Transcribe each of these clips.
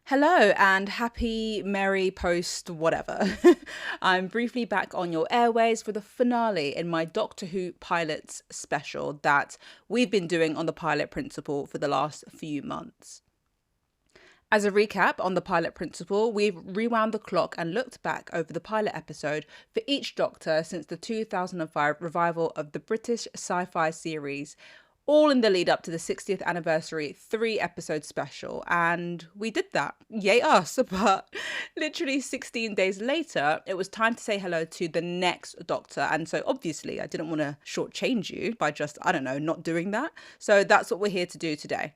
Hello and happy merry post whatever. I'm briefly back on your airways for the finale in my Doctor Who pilots special that we've been doing on the pilot principle for the last few months. As a recap on the pilot principle, we've rewound the clock and looked back over the pilot episode for each Doctor since the 2005 revival of the British sci-fi series, all in the lead up to the 60th anniversary 3-episode special. And we did that. Yay us. But literally 16 days later, it was time to say hello to the next Doctor. And so obviously I didn't want to shortchange you by just, not doing that. So that's what we're here to do today.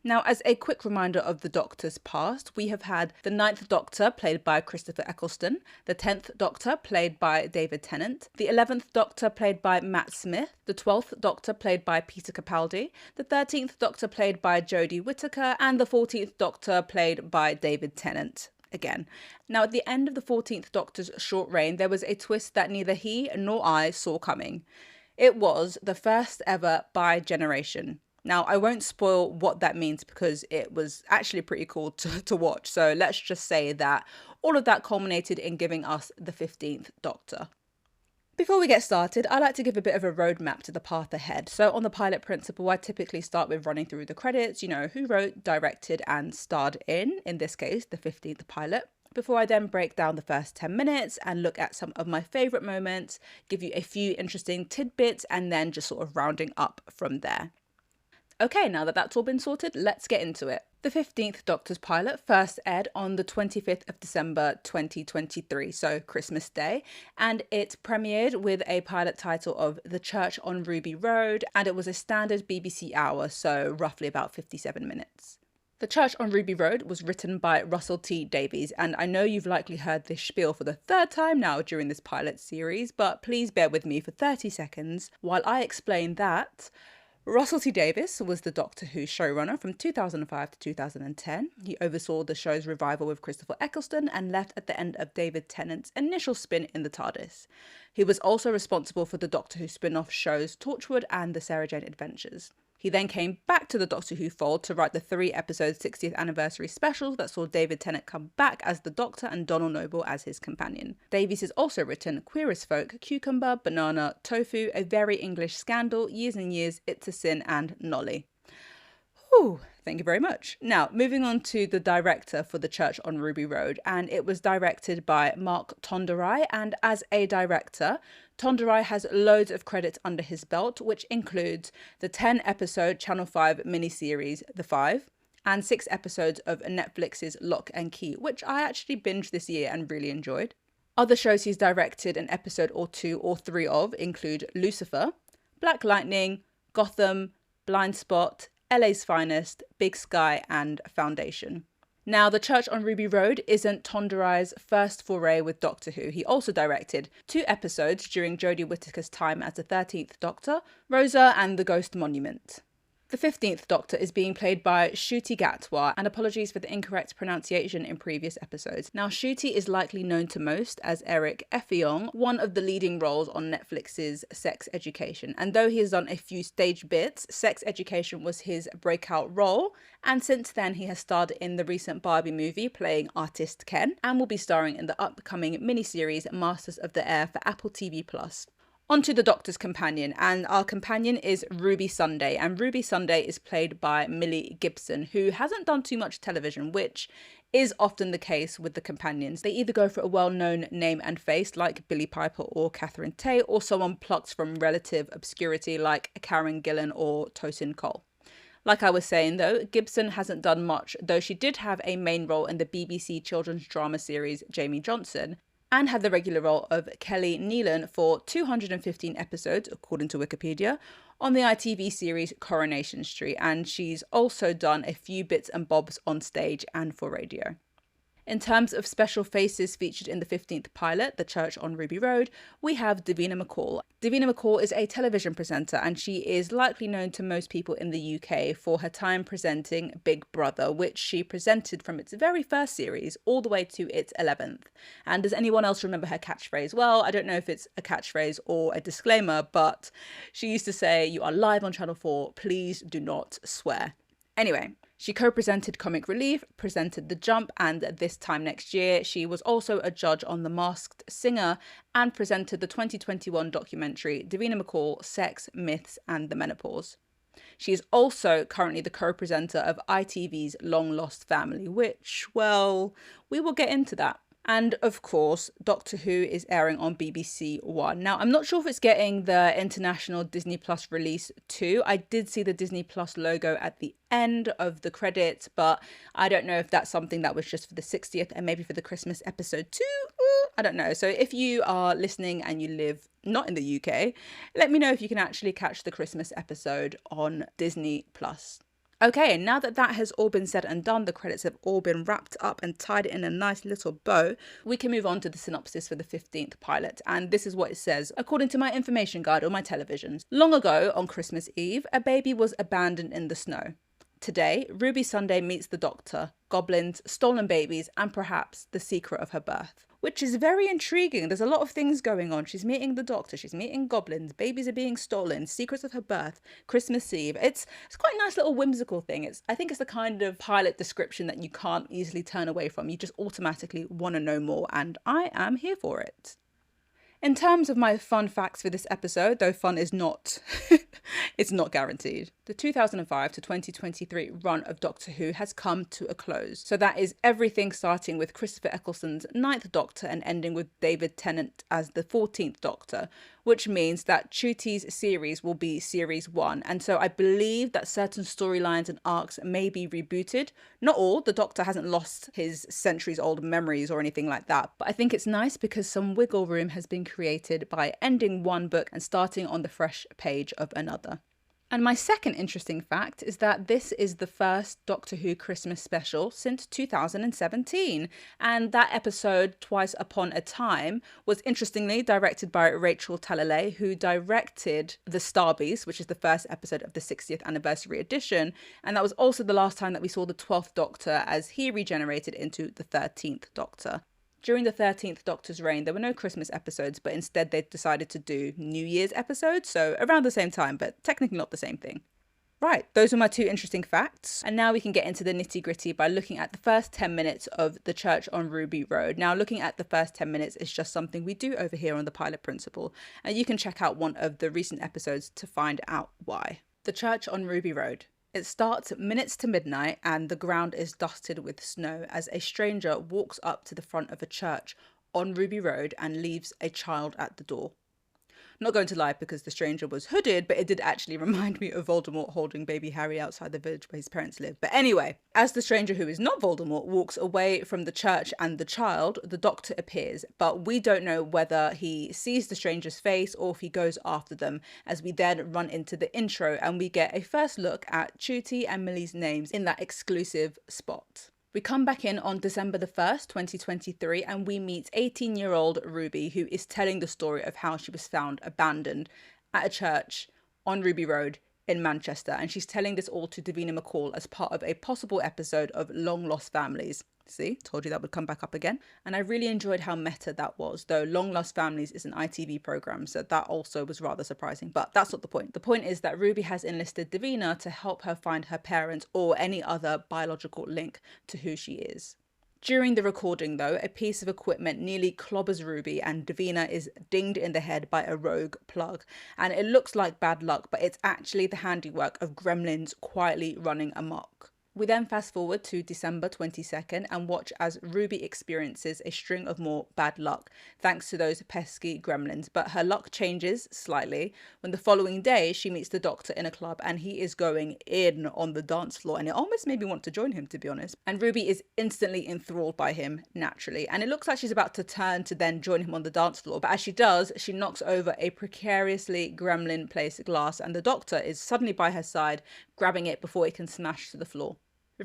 Now, as a quick reminder of the Doctor's past, we have had the 9th Doctor, played by Christopher Eccleston, the 10th Doctor, played by David Tennant, the 11th Doctor, played by Matt Smith, the 12th Doctor, played by Peter Capaldi, the 13th Doctor, played by Jodie Whittaker, and the 14th Doctor, played by David Tennant. Again. Now, at the end of the 14th Doctor's short reign, there was a twist that neither he nor I saw coming. It was the first ever bi-generation. Now, I won't spoil what that means because it was actually pretty cool to watch. So let's just say that all of that culminated in giving us the 15th Doctor. Before we get started, I like to give a bit of a roadmap to the path ahead. So on the pilot principle, I typically start with running through the credits, who wrote, directed and starred in this case, the 15th pilot. Before I then break down the first 10 minutes and look at some of my favourite moments, give you a few interesting tidbits and then just sort of rounding up from there. Okay, now that that's all been sorted, let's get into it. The 15th Doctor's pilot first aired on the 25th of December 2023, so Christmas Day, and it premiered with a pilot title of The Church on Ruby Road, and it was a standard BBC hour, so roughly about 57 minutes. The Church on Ruby Road was written by Russell T Davies, and I know you've likely heard this spiel for the third time now during this pilot series, but please bear with me for 30 seconds while I explain that Russell T Davies was the Doctor Who showrunner from 2005 to 2010. He oversaw the show's revival with Christopher Eccleston and left at the end of David Tennant's initial spin in the TARDIS. He was also responsible for the Doctor Who spin-off shows Torchwood and The Sarah Jane Adventures. He then came back to the Doctor Who fold to write the 3-episode 60th anniversary special that saw David Tennant come back as the Doctor and Donald Noble as his companion. Davies has also written Queer as Folk, Cucumber, Banana, Tofu, A Very English Scandal, Years and Years, It's a Sin and Nolly. Whew, thank you very much. Now, moving on to the director for The Church on Ruby Road, and it was directed by Mark Tonderai, and as a director, Tonderai has loads of credits under his belt, which includes the 10-episode Channel 5 miniseries The Five, and 6 episodes of Netflix's Lock and Key, which I actually binged this year and really enjoyed. Other shows he's directed an episode or 2 or 3 of include Lucifer, Black Lightning, Gotham, Blind Spot, LA's Finest, Big Sky and Foundation. Now, The Church on Ruby Road isn't Tonderai's first foray with Doctor Who. He also directed 2 episodes during Jodie Whittaker's time as the 13th Doctor, Rosa and the Ghost Monument. The 15th Doctor is being played by Ncuti Gatwa, and apologies for the incorrect pronunciation in previous episodes. Now, Ncuti is likely known to most as Eric Effiong, one of the leading roles on Netflix's Sex Education. And though he has done a few stage bits, Sex Education was his breakout role, and since then he has starred in the recent Barbie movie playing artist Ken, and will be starring in the upcoming miniseries Masters of the Air for Apple TV+. On to the Doctor's companion, and our companion is Ruby Sunday, and Ruby Sunday is played by Millie Gibson, who hasn't done too much television, which is often the case with the companions. They either go for a well-known name and face like Billie Piper or Catherine Tate, or someone plucked from relative obscurity like Karen Gillan or Tosin Cole. Like I was saying though, Gibson hasn't done much, though she did have a main role in the BBC children's drama series Jamie Johnson, and had the regular role of Kelly Nealon for 215 episodes, according to Wikipedia, on the ITV series Coronation Street, and she's also done a few bits and bobs on stage and for radio. In terms of special faces featured in the 15th pilot, The Church on Ruby Road, we have Davina McCall. Davina McCall is a television presenter, and she is likely known to most people in the UK for her time presenting Big Brother, which she presented from its very first series all the way to its 11th. And does anyone else remember her catchphrase? Well, I don't know if it's a catchphrase or a disclaimer, but she used to say, "You are live on Channel 4, please do not swear." Anyway, she co-presented Comic Relief, presented The Jump, and this time next year, she was also a judge on The Masked Singer and presented the 2021 documentary Davina McCall, Sex, Myths, and the Menopause. She is also currently the co-presenter of ITV's Long Lost Family, which, well, we will get into that. And of course, Doctor Who is airing on BBC One. Now, I'm not sure if it's getting the international Disney Plus release too. I did see the Disney Plus logo at the end of the credits, but I don't know if that's something that was just for the 60th and maybe for the Christmas episode too. I don't know. So if you are listening and you live not in the UK, let me know if you can actually catch the Christmas episode on Disney Plus. Okay, now that has all been said and done, the credits have all been wrapped up and tied in a nice little bow, we can move on to the synopsis for the 15th pilot. And this is what it says, according to my information guide on my television. Long ago, on Christmas Eve, a baby was abandoned in the snow. Today, Ruby Sunday meets the Doctor, goblins, stolen babies, and perhaps the secret of her birth. Which is very intriguing. There's a lot of things going on. She's meeting the Doctor, she's meeting goblins, babies are being stolen, secrets of her birth, Christmas Eve. It's quite a nice little whimsical thing. I think it's the kind of pilot description that you can't easily turn away from. You just automatically want to know more, and I am here for it. In terms of my fun facts for this episode, though fun is not, it's not guaranteed. The 2005 to 2023 run of Doctor Who has come to a close. So that is everything starting with Christopher Eccleston's 9th Doctor and ending with David Tennant as the 14th Doctor, which means that Ncuti's series will be series 1. And so I believe that certain storylines and arcs may be rebooted. Not all, the Doctor hasn't lost his centuries-old memories or anything like that. But I think it's nice because some wiggle room has been created by ending one book and starting on the fresh page of another. And my second interesting fact is that this is the first Doctor Who Christmas special since 2017. And that episode, Twice Upon a Time, was interestingly directed by Rachel Talalay, who directed The Starbeast, which is the first episode of the 60th anniversary edition. And that was also the last time that we saw the 12th Doctor as he regenerated into the 13th Doctor. During the 13th Doctor's reign, there were no Christmas episodes, but instead they decided to do New Year's episodes, so around the same time, but technically not the same thing. Right, those were my two interesting facts. And now we can get into the nitty gritty by looking at the first 10 minutes of The Church on Ruby Road. Now, looking at the first 10 minutes is just something we do over here on the Pilot Principle, and you can check out one of the recent episodes to find out why. The Church on Ruby Road. It starts minutes to midnight and the ground is dusted with snow as a stranger walks up to the front of a church on Ruby Road and leaves a child at the door. Not going to lie because the stranger was hooded, but it did actually remind me of Voldemort holding baby Harry outside the village where his parents live. But anyway, as the stranger who is not Voldemort walks away from the church and the child, the Doctor appears, but we don't know whether he sees the stranger's face or if he goes after them, as we then run into the intro and we get a first look at Ncuti and Millie's names in that exclusive spot. We come back in on December the 1st, 2023, and we meet 18-year-old Ruby, who is telling the story of how she was found abandoned at a church on Ruby Road in Manchester. And she's telling this all to Davina McCall as part of a possible episode of Long Lost Families. See, told you that would come back up again. And I really enjoyed how meta that was, though Long Lost Families is an ITV programme, so that also was rather surprising. But that's not the point. The point is that Ruby has enlisted Davina to help her find her parents or any other biological link to who she is. During the recording, though, a piece of equipment nearly clobbers Ruby and Davina is dinged in the head by a rogue plug. And it looks like bad luck, but it's actually the handiwork of gremlins quietly running amok. We then fast forward to December 22nd and watch as Ruby experiences a string of more bad luck thanks to those pesky gremlins, but her luck changes slightly when the following day she meets the Doctor in a club and he is going in on the dance floor, and it almost made me want to join him, to be honest. And Ruby is instantly enthralled by him naturally, and it looks like she's about to turn to then join him on the dance floor, but as she does, she knocks over a precariously gremlin placed glass and the Doctor is suddenly by her side grabbing it before it can smash to the floor.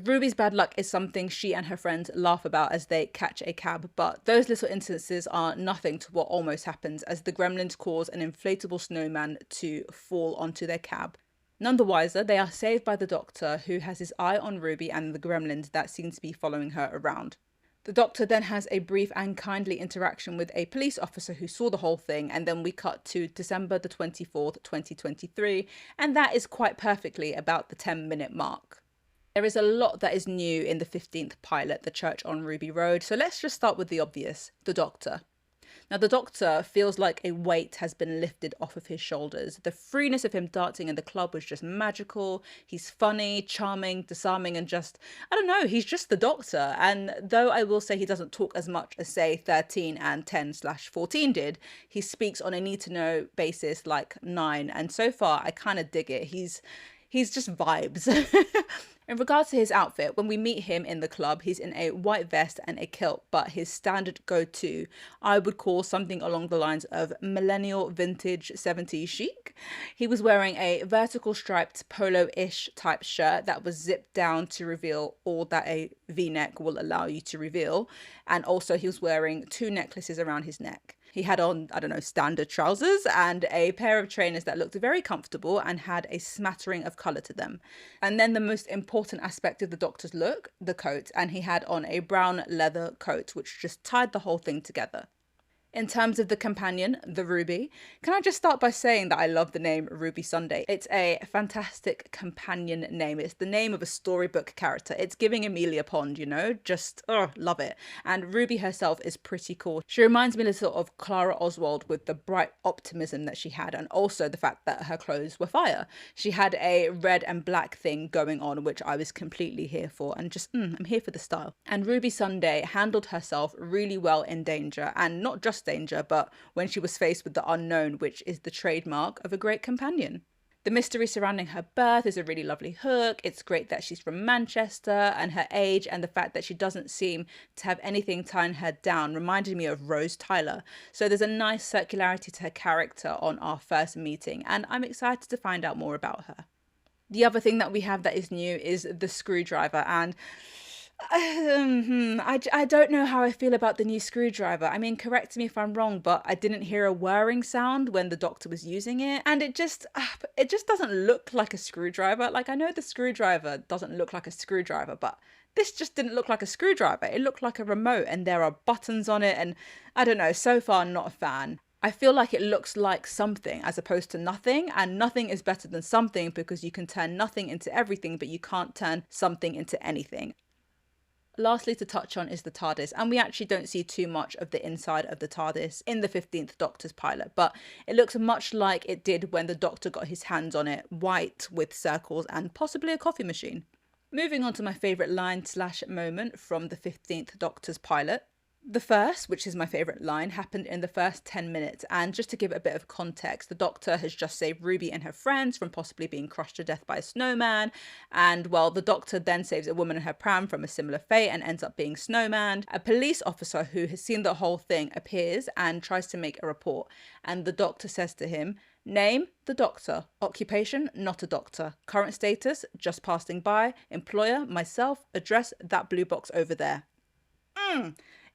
Ruby's bad luck is something she and her friends laugh about as they catch a cab, but those little instances are nothing to what almost happens as the gremlins cause an inflatable snowman to fall onto their cab. None the wiser, they are saved by the Doctor, who has his eye on Ruby and the gremlins that seem to be following her around. The Doctor then has a brief and kindly interaction with a police officer who saw the whole thing, and then we cut to December the 24th, 2023, and that is quite perfectly about the 10-minute mark. There is a lot that is new in the 15th pilot, The Church on Ruby Road, so let's just start with the obvious, the Doctor. Now, the Doctor feels like a weight has been lifted off of his shoulders. The freeness of him dancing in the club was just magical. He's funny, charming, disarming, and just, I don't know, he's just the Doctor. And though I will say he doesn't talk as much as, say, 13 and 10/14 did, he speaks on a need to know basis like 9. And so far, I kind of dig it. He's just vibes. In regards to his outfit, when we meet him in the club, he's in a white vest and a kilt, but his standard go-to, I would call something along the lines of millennial vintage 70s chic. He was wearing a vertical striped polo-ish type shirt that was zipped down to reveal all that a V-neck will allow you to reveal. And also he was wearing 2 necklaces around his neck. He had on, I don't know, standard trousers and a pair of trainers that looked very comfortable and had a smattering of colour to them. And then the most important aspect of the Doctor's look, the coat, and he had on a brown leather coat, which just tied the whole thing together. In terms of the companion, the Ruby, can I just start by saying that I love the name Ruby Sunday? It's a fantastic companion name. It's the name of a storybook character. It's giving Amelia Pond, you know? Just, love it. And Ruby herself is pretty cool. She reminds me a little of Clara Oswald with the bright optimism that she had, and also the fact that her clothes were fire. She had a red and black thing going on, which I was completely here for, and just, I'm here for the style. And Ruby Sunday handled herself really well in danger, and not just danger, but when she was faced with the unknown, which is the trademark of a great companion. The mystery surrounding her birth is a really lovely hook. It's great that she's from Manchester, and her age and the fact that she doesn't seem to have anything tying her down reminded me of Rose Tyler. So there's a nice circularity to her character on our first meeting, and I'm excited to find out more about her. The other thing that we have that is new is the screwdriver, and I don't know how I feel about the new screwdriver. I mean, correct me if I'm wrong, but I didn't hear a whirring sound when the Doctor was using it, and it just doesn't look like a screwdriver. Like, I know the screwdriver doesn't look like a screwdriver, but this just didn't look like a screwdriver. It looked like a remote, and there are buttons on it, and I don't know. So far, not a fan. I feel like it looks like something as opposed to nothing, and nothing is better than something because you can turn nothing into everything, but you can't turn something into anything. Lastly to touch on is the TARDIS, and we actually don't see too much of the inside of the TARDIS in the 15th Doctor's pilot, but it looks much like it did when the Doctor got his hands on it, white with circles and possibly a coffee machine. Moving on to my favourite line/moment from the 15th Doctor's pilot. The first, which is my favourite line, happened in the first 10 minutes, and just to give it a bit of context, the Doctor has just saved Ruby and her friends from possibly being crushed to death by a snowman, and well, the Doctor then saves a woman in her pram from a similar fate and ends up being Snowman. A police officer who has seen the whole thing appears and tries to make a report, and the Doctor says to him, "Name, the Doctor. Occupation, not a doctor. Current status, just passing by. Employer, myself. Address, that blue box over there."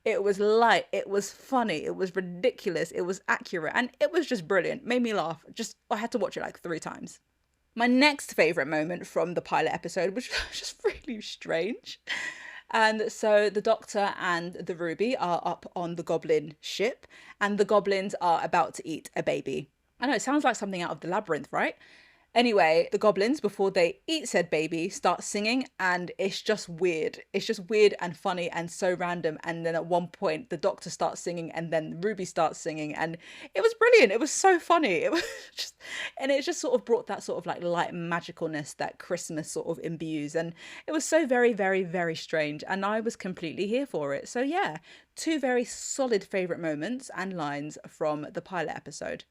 It was light, it was funny, it was ridiculous, it was accurate, and it was just brilliant. Made me laugh. I had to watch it like 3 times. My next favourite moment from the pilot episode, which was just really strange. And so the Doctor and the Ruby are up on the Goblin ship, and the Goblins are about to eat a baby. I know, it sounds like something out of the Labyrinth, right? Anyway, the Goblins, before they eat said baby, start singing, and it's just weird. It's just weird and funny and so random. And then at one point, the Doctor starts singing, and then Ruby starts singing, and it was brilliant. It was so funny. It was just, and it just sort of brought that sort of like light magicalness that Christmas sort of imbues, and it was so very, very, very strange, and I was completely here for it. So yeah, 2 very solid favourite moments and lines from the pilot episode.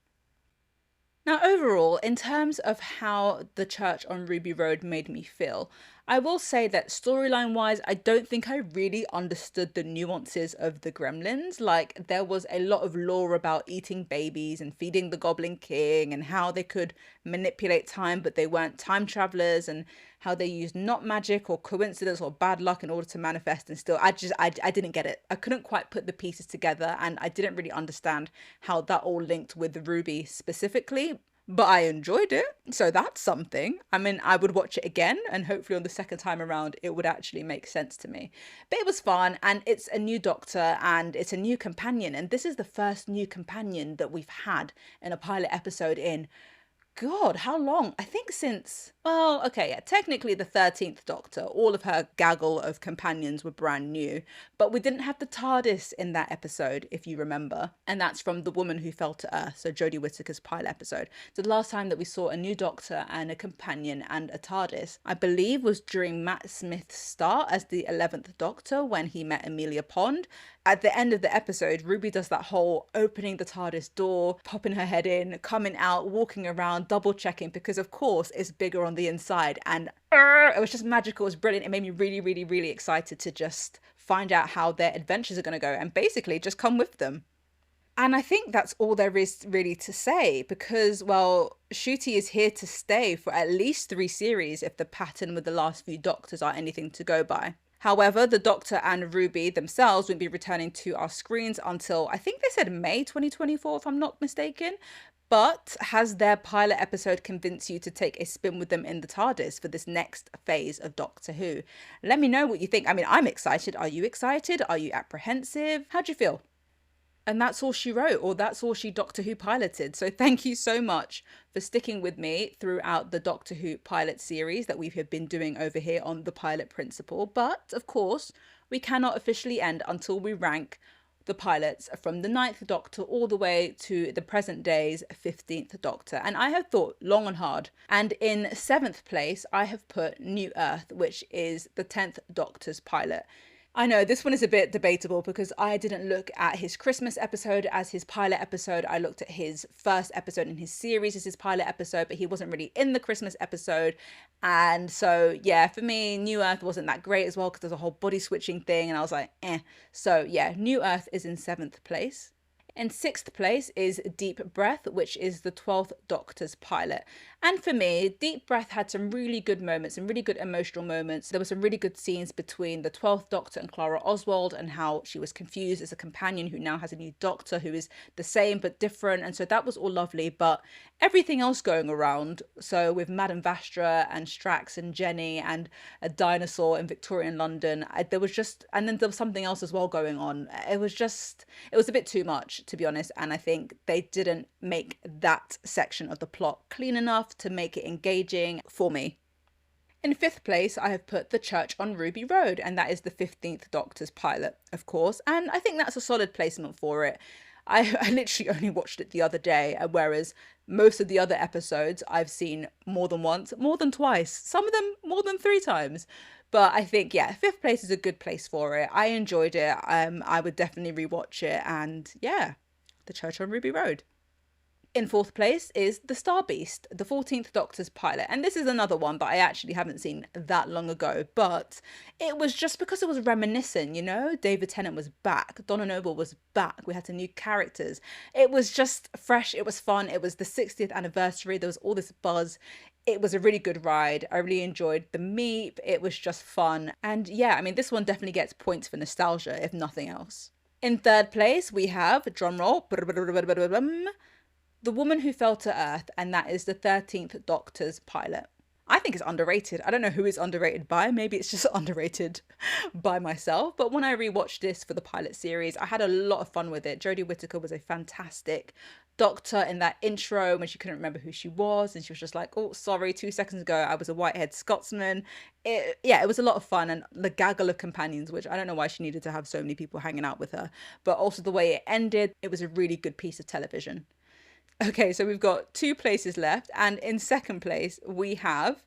Now, overall, in terms of how the Church on Ruby Road made me feel, I will say that storyline-wise, I don't think I really understood the nuances of the gremlins. Like, there was a lot of lore about eating babies and feeding the Goblin King and how they could manipulate time, but they weren't time travelers, and how they used not magic or coincidence or bad luck in order to manifest, and still, I didn't get it. I couldn't quite put the pieces together, and I didn't really understand how that all linked with Ruby specifically. But I enjoyed it, so that's something. I mean, I would watch it again, and hopefully on the second time around, it would actually make sense to me. But it was fun, and it's a new Doctor, and it's a new companion, and this is the first new companion that we've had in a pilot episode in, God, how long? I think since Well, okay, yeah, technically the 13th Doctor, all of her gaggle of companions were brand new, but we didn't have the TARDIS in that episode, if you remember. And that's from The Woman Who Fell to Earth, so Jodie Whittaker's pilot episode. So the last time that we saw a new Doctor and a companion and a TARDIS, I believe, was during Matt Smith's start as the 11th Doctor when he met Amelia Pond. At the end of the episode, Ruby does that whole opening the TARDIS door, popping her head in, coming out, walking around, double checking, because of course it's bigger on the inside. And it was just magical. It was brilliant. It made me really, really, really excited to just find out how their adventures are going to go and basically just come with them. And I think that's all there is really to say because, well, Ncuti is here to stay for at least 3 series if the pattern with the last few Doctors are anything to go by. However, the Doctor and Ruby themselves won't be returning to our screens until, I think they said May 2024, if I'm not mistaken. But has their pilot episode convinced you to take a spin with them in the TARDIS for this next phase of Doctor Who? Let me know what you think. I mean, I'm excited. Are you excited? Are you apprehensive? How do you feel? And that's all she wrote, or that's all she Doctor Who piloted. So thank you so much for sticking with me throughout the Doctor Who pilot series that we have been doing over here on The Pilot Principle. But of course, we cannot officially end until we rank the pilots from the 9th Doctor all the way to the present day's 15th Doctor. And I have thought long and hard. And in 7th place, I have put New Earth, which is the 10th Doctor's pilot. I know this one is a bit debatable because I didn't look at his Christmas episode as his pilot episode. I looked at his first episode in his series as his pilot episode, but he wasn't really in the Christmas episode. And so, yeah, for me, New Earth wasn't that great as well because there's a whole body switching thing. And I was like, eh. So, yeah, New Earth is in 7th place. In 6th place is Deep Breath, which is the 12th Doctor's pilot. And for me, Deep Breath had some really good moments and really good emotional moments. There were some really good scenes between the 12th Doctor and Clara Oswald and how she was confused as a companion who now has a new Doctor who is the same but different. And so that was all lovely. But everything else going around, so with Madame Vastra and Strax and Jenny and a dinosaur in Victorian London, there was just, and then there was something else as well going on. It was a bit too much, to be honest, and I think they didn't make that section of the plot clean enough to make it engaging for me. In 5th place, I have put The Church on Ruby Road, and that is the 15th Doctor's pilot, of course, and I think that's a solid placement for it. I literally only watched it the other day, whereas most of the other episodes I've seen more than once, more than twice, some of them more than 3 times. But I think, yeah, 5th place is a good place for it. I enjoyed it. I would definitely rewatch it. And yeah, The Church on Ruby Road. In 4th place is The Star Beast, the 14th Doctor's pilot. And this is another one that I actually haven't seen that long ago, but it was just because it was reminiscent, you know? David Tennant was back. Donna Noble was back. We had some new characters. It was just fresh. It was fun. It was the 60th anniversary. There was all this buzz. It was a really good ride. I really enjoyed the meep. It was just fun. And yeah, I mean, this one definitely gets points for nostalgia, if nothing else. In 3rd place, we have, drumroll, The Woman Who Fell to Earth, and that is the 13th Doctor's pilot. I think it's underrated. I don't know who it's underrated by. Maybe it's just underrated by myself. But when I rewatched this for the pilot series, I had a lot of fun with it. Jodie Whittaker was a fantastic Doctor in that intro when she couldn't remember who she was. And she was just like, oh, sorry, 2 seconds ago, I was a white-haired Scotsman. It was a lot of fun. And the gaggle of companions, which I don't know why she needed to have so many people hanging out with her. But also the way it ended, it was a really good piece of television. Okay, so we've got 2 places left, and in 2nd place we have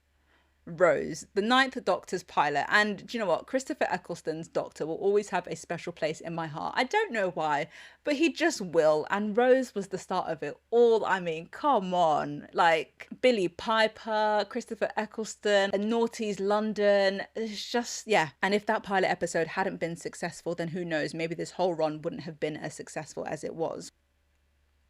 Rose, the 9th Doctor's pilot. And do you know what? Christopher Eccleston's Doctor will always have a special place in my heart. I don't know why, but he just will. And Rose was the start of it all. I mean, come on. Like Billie Piper, Christopher Eccleston, Naughty's London. It's just, yeah. And if that pilot episode hadn't been successful, then who knows? Maybe this whole run wouldn't have been as successful as it was.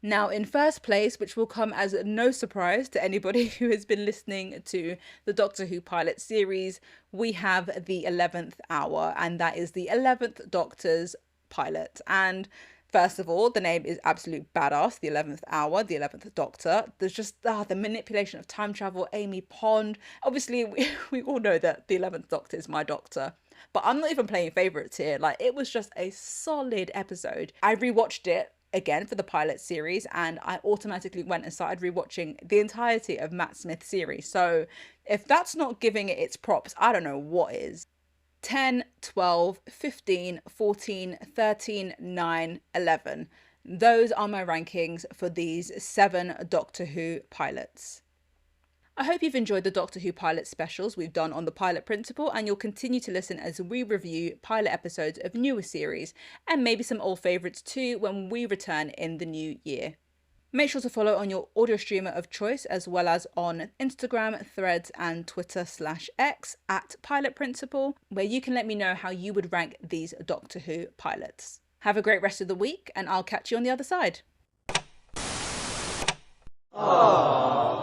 Now, in 1st place, which will come as no surprise to anybody who has been listening to the Doctor Who pilot series, we have the 11th Hour, and that is the 11th Doctor's pilot. And first of all, the name is absolute badass, the 11th Hour, the 11th Doctor. There's just the manipulation of time travel, Amy Pond. Obviously, we all know that the 11th Doctor is my Doctor. But I'm not even playing favourites here. Like, it was just a solid episode. I rewatched it again for the pilot series, and I automatically went and started rewatching the entirety of Matt Smith's series. So if that's not giving it its props, I don't know what is. 10, 12, 15, 14, 13, 9, 11. Those are my rankings for these 7 Doctor Who pilots. I hope you've enjoyed the Doctor Who pilot specials we've done on the Pilot Principle, and you'll continue to listen as we review pilot episodes of newer series, and maybe some old favourites too when we return in the new year. Make sure to follow on your audio streamer of choice, as well as on Instagram, Threads and Twitter/X at Pilot Principle, where you can let me know how you would rank these Doctor Who pilots. Have a great rest of the week, and I'll catch you on the other side. Aww.